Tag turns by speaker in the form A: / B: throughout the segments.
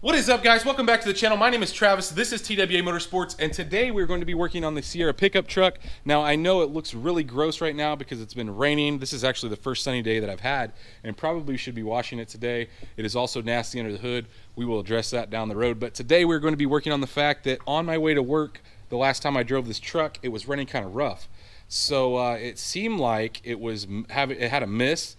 A: What is up, guys? Welcome back to the channel. My name is Travis. This is TWA Motorsports, and today we're going to be working on the Sierra pickup truck. Now, I know it looks really gross right now because it's been raining. This is actually the first sunny day that I've had, and probably should be washing it today. It is also nasty under the hood. We will address that down the road, but today we're going to be working on the fact that on my way to work, the last time I drove this truck, it was running kind of rough. So it seemed like it had a miss,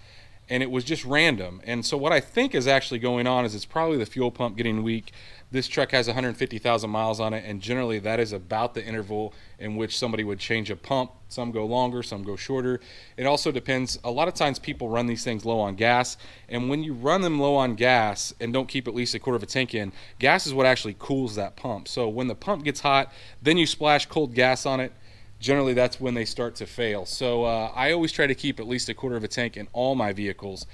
A: and it was just random. And so what I think is actually going on is it's probably the fuel pump getting weak. This truck has 150,000 miles on it, and generally that is about the interval in which somebody would change a pump. Some go longer, some go shorter. It also depends. A lot of times people run these things low on gas, and when you run them low on gas and don't keep at least a quarter of a tank in, gas is what actually cools that pump. So when the pump gets hot, then you splash cold gas on it, generally that's when they start to fail. So I always try to keep at least a quarter of a tank in all my vehicles.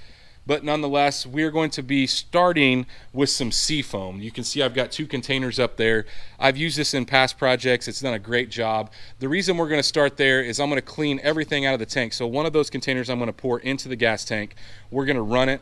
A: But nonetheless, we're going to be starting with some Seafoam. You can see I've got 2 containers up there. I've used this in past projects. It's done a great job. The reason we're going to start there is I'm going to clean everything out of the tank. So one of those containers I'm going to pour into the gas tank. We're going to run it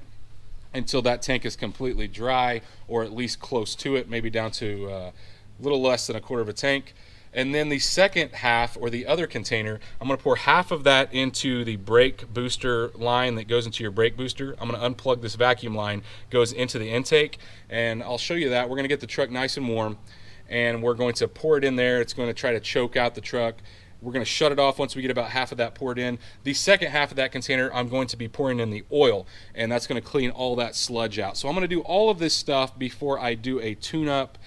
A: until that tank is completely dry, or at least close to it, maybe down to a little less than a quarter of a tank. And then the second half, or the other container, I'm going to pour half of that into the brake booster line that goes into your brake booster. I'm going to unplug this vacuum line, goes into the intake, and I'll show you that. We're going to get the truck nice and warm, and we're going to pour it in there. It's going to try to choke out the truck. We're going to shut it off once we get about half of that poured in. The second half of that container, I'm going to be pouring in the oil, and that's going to clean all that sludge out. So I'm going to do all of this stuff before I do a tune-up.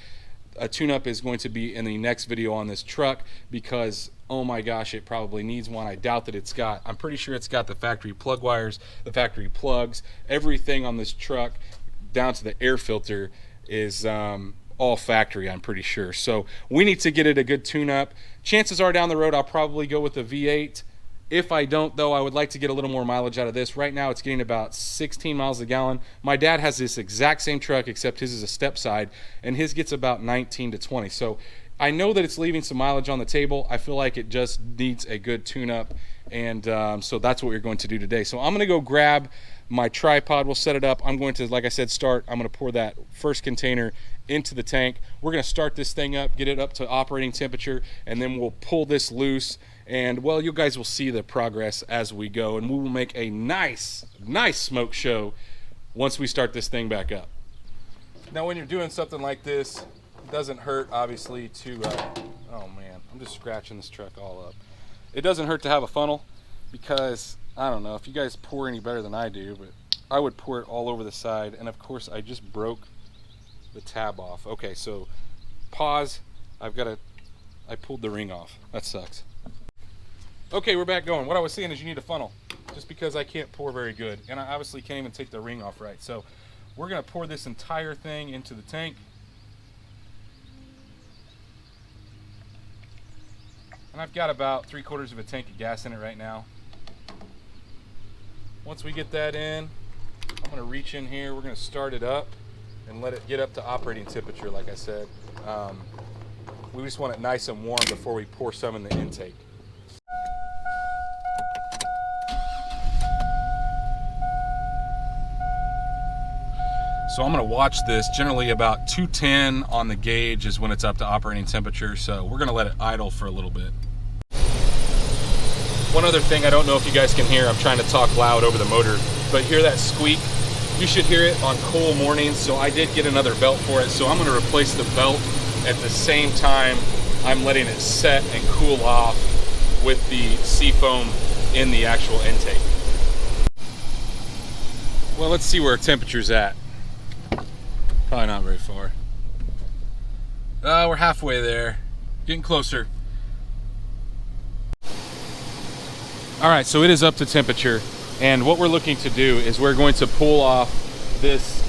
A: A tune-up is going to be in the next video on this truck because, oh my gosh, it probably needs one. I doubt that I'm pretty sure it's got the factory plug wires, the factory plugs, everything on this truck down to the air filter is all factory, I'm pretty sure. So we need to get it a good tune-up. Chances are down the road I'll probably go with a V8. If I don't, though, I would like to get a little more mileage out of this. Right now, it's getting about 16 miles a gallon. My dad has this exact same truck, except his is a step side, and his gets about 19 to 20. So I know that it's leaving some mileage on the table. I feel like it just needs a good tune-up, and so that's what we're going to do today. So I'm going to go grab my tripod. We'll set it up. I'm going to, like I said, I'm going to pour that first container into the tank. We're going to start this thing up, get it up to operating temperature, and then we'll pull this loose. And well, you guys will see the progress as we go, and we will make a nice smoke show once we start this thing back up. Now, when you're doing something like this, it doesn't hurt, obviously, to, oh man, I'm just scratching this truck all up. It doesn't hurt to have a funnel because, I don't know if you guys pour any better than I do, but I would pour it all over the side. And of course, I just broke the tab off. Okay, so pause. I pulled the ring off. That sucks. Okay, we're back going. What I was saying is you need a funnel, just because I can't pour very good, and I obviously can't even take the ring off right. So we're going to pour this entire thing into the tank. And I've got about 3/4 of a tank of gas in it right now. Once we get that in, I'm going to reach in here. We're going to start it up and let it get up to operating temperature, like I said. We just want it nice and warm before we pour some in the intake. So I'm going to watch this. Generally about 210 on the gauge is when it's up to operating temperature, so we're going to let it idle for a little bit. One other thing, I don't know if you guys can hear, I'm trying to talk loud over the motor, but hear that squeak? You should hear it on cool mornings, so I did get another belt for it, so I'm going to replace the belt at the same time I'm letting it set and cool off with the Seafoam in the actual intake. Well, let's see where our temperature's at. Probably not very far. We're halfway there, getting closer. All right, so it is up to temperature, and what we're looking to do is we're going to pull off this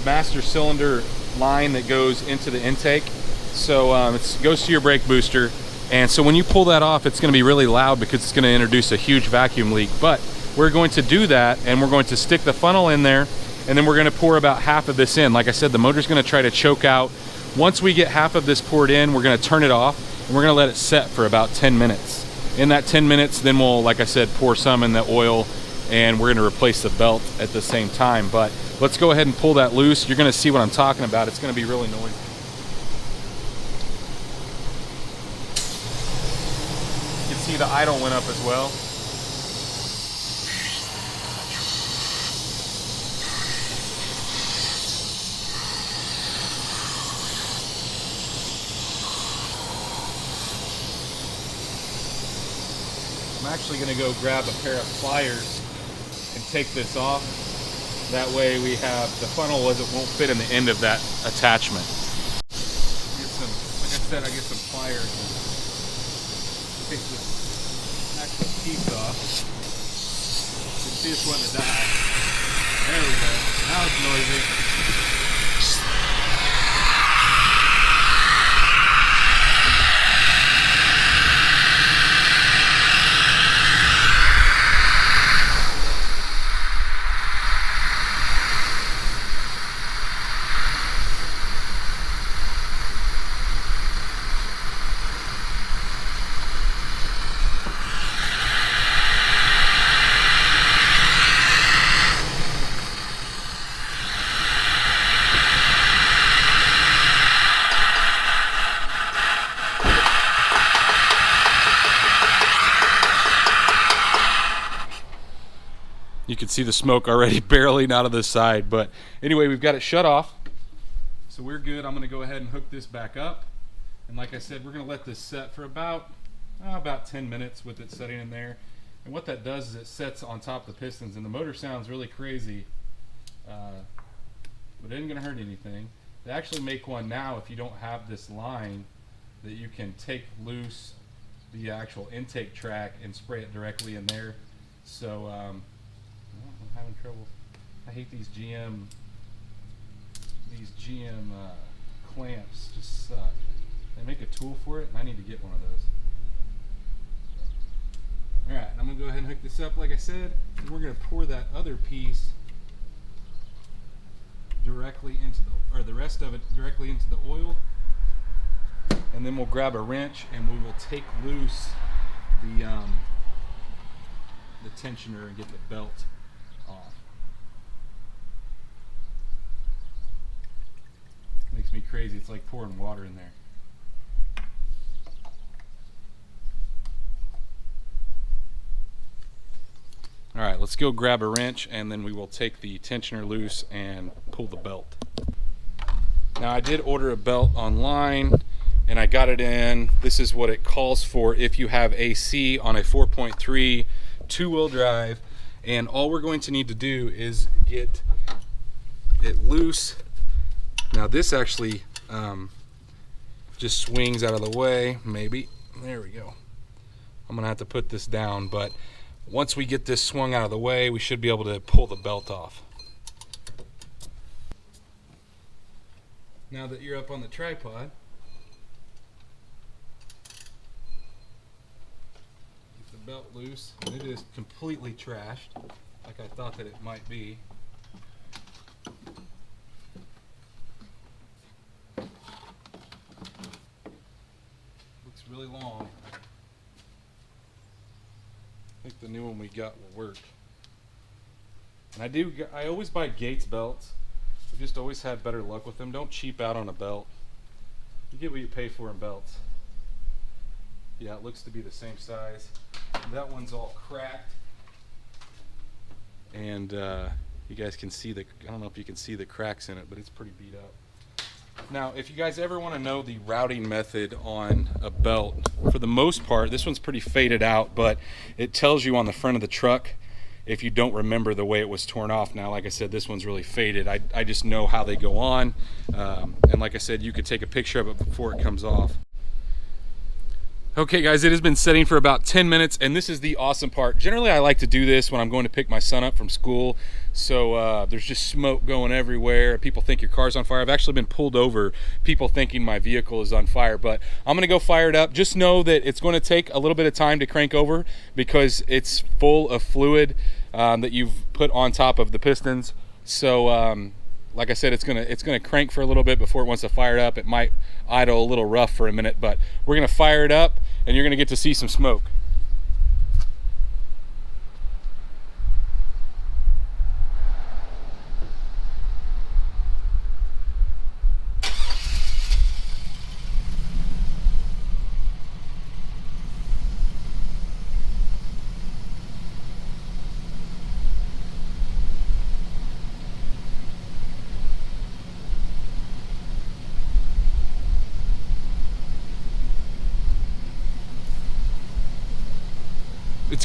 A: master cylinder line that goes into the intake. So it goes to your brake booster, and so when you pull that off, it's going to be really loud because it's going to introduce a huge vacuum leak. But we're going to do that, and we're going to stick the funnel in there, and then we're going to pour about half of this in. Like I said, the motor's going to try to choke out. Once we get half of this poured in, we're going to turn it off, and we're going to let it set for about 10 minutes. In that 10 minutes, then we'll, like I said, pour some in the oil and we're going to replace the belt at the same time. But let's go ahead and pull that loose. You're going to see what I'm talking about. It's going to be really noisy. You can see the idle went up as well. I'm actually going to go grab a pair of pliers and take this off. That way we have the funnel won't fit in the end of that attachment. Like I said, I get some pliers and take this actual piece off. You can see it's wanting to die. There we go. Now it's noisy. You can see the smoke already barreling out of the side, but anyway, we've got it shut off, so we're good. I'm going to go ahead and hook this back up, and like I said, we're going to let this set for about 10 minutes with it setting in there. And what that does is it sets on top of the pistons, and the motor sounds really crazy, but it isn't going to hurt anything. They actually make one now, if you don't have this line, that you can take loose the actual intake track and spray it directly in there. So I'm having trouble. I hate these GM clamps. Just suck. They make a tool for it, and I need to get one of those. All right, I'm gonna go ahead and hook this up, like I said, and we're gonna pour that other piece directly into the rest of it directly into the oil, and then we'll grab a wrench and we will take loose the tensioner and get the belt off. Makes me crazy. It's like pouring water in there. All right, let's go grab a wrench, and then we will take the tensioner loose and pull the belt. Now, I did order a belt online, and I got it in. This is what it calls for if you have AC on a 4.3 two-wheel drive, and all we're going to need to do is get it loose. Now, this actually just swings out of the way, maybe. There we go. I'm gonna have to put this down, but once we get this swung out of the way, we should be able to pull the belt off. Now that you're up on the tripod, get the belt loose. And it is completely trashed, like I thought that it might be. Looks really long. I think the new one we got will work. And I always buy Gates belts. I've just always had better luck with them. Don't cheap out on a belt. You get what you pay for in belts. Yeah, it looks to be the same size. That one's all cracked. And you guys can see I don't know if you can see the cracks in it, but it's pretty beat up. Now, if you guys ever want to know the routing method on a belt, for the most part, this one's pretty faded out, but it tells you on the front of the truck if you don't remember the way it was torn off. Now, like I said, this one's really faded. I just know how they go on, and like I said, you could take a picture of it before it comes off. Okay guys, it has been setting for about 10 minutes, and this is the awesome part. Generally I like to do this when I'm going to pick my son up from school, so there's just smoke going everywhere. People think your car's on fire. I've actually been pulled over, people thinking my vehicle is on fire, but I'm gonna go fire it up. Just know that it's going to take a little bit of time to crank over because it's full of fluid that you've put on top of the pistons. So like I said, it's gonna crank for a little bit before it wants to fire it up. It might idle a little rough for a minute, but we're gonna fire it up and you're gonna get to see some smoke.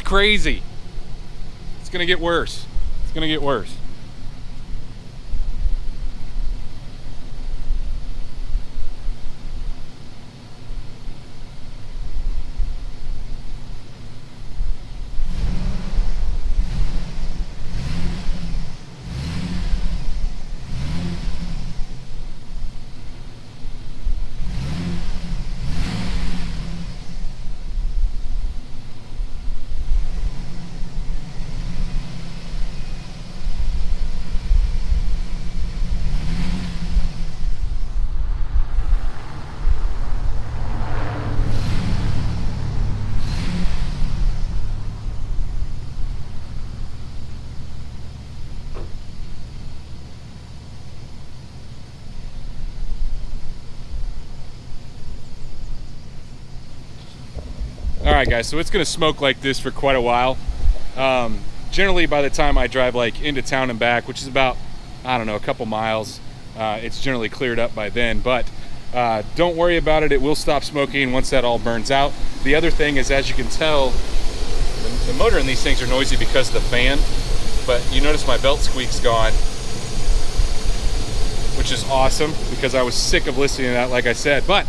A: crazy. It's gonna get worse. It's gonna get worse. All right, guys, so it's gonna smoke like this for quite a while. Generally, by the time I drive like into town and back, which is about, I don't know, a couple miles, it's generally cleared up by then. But don't worry about it. It will stop smoking once that all burns out. The other thing is, as you can tell, the motor in these things are noisy because of the fan. But you notice my belt squeak's gone, which is awesome because I was sick of listening to that, like I said. But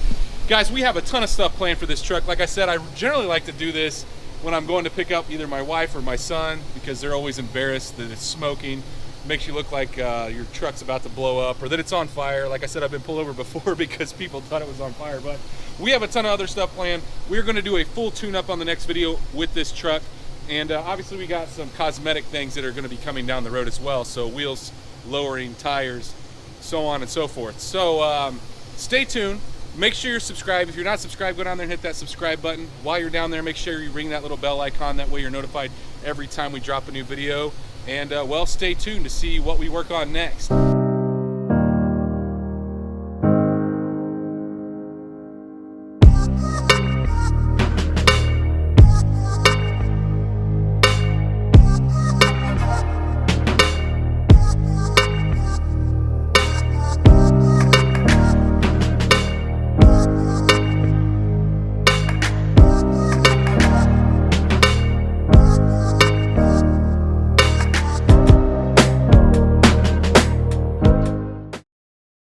A: guys, we have a ton of stuff planned for this truck. Like I said, I generally like to do this when I'm going to pick up either my wife or my son because they're always embarrassed that it's smoking. It makes you look like your truck's about to blow up or that it's on fire. Like I said, I've been pulled over before because people thought it was on fire. But we have a ton of other stuff planned. We're going to do a full tune-up on the next video with this truck. And obviously we got some cosmetic things that are going to be coming down the road as well. So wheels lowering, tires, so on and so forth. So stay tuned. Make sure you're subscribed. If you're not subscribed, go down there and hit that subscribe button. While you're down there, make sure you ring that little bell icon. That way you're notified every time we drop a new video. And well, stay tuned to see what we work on next.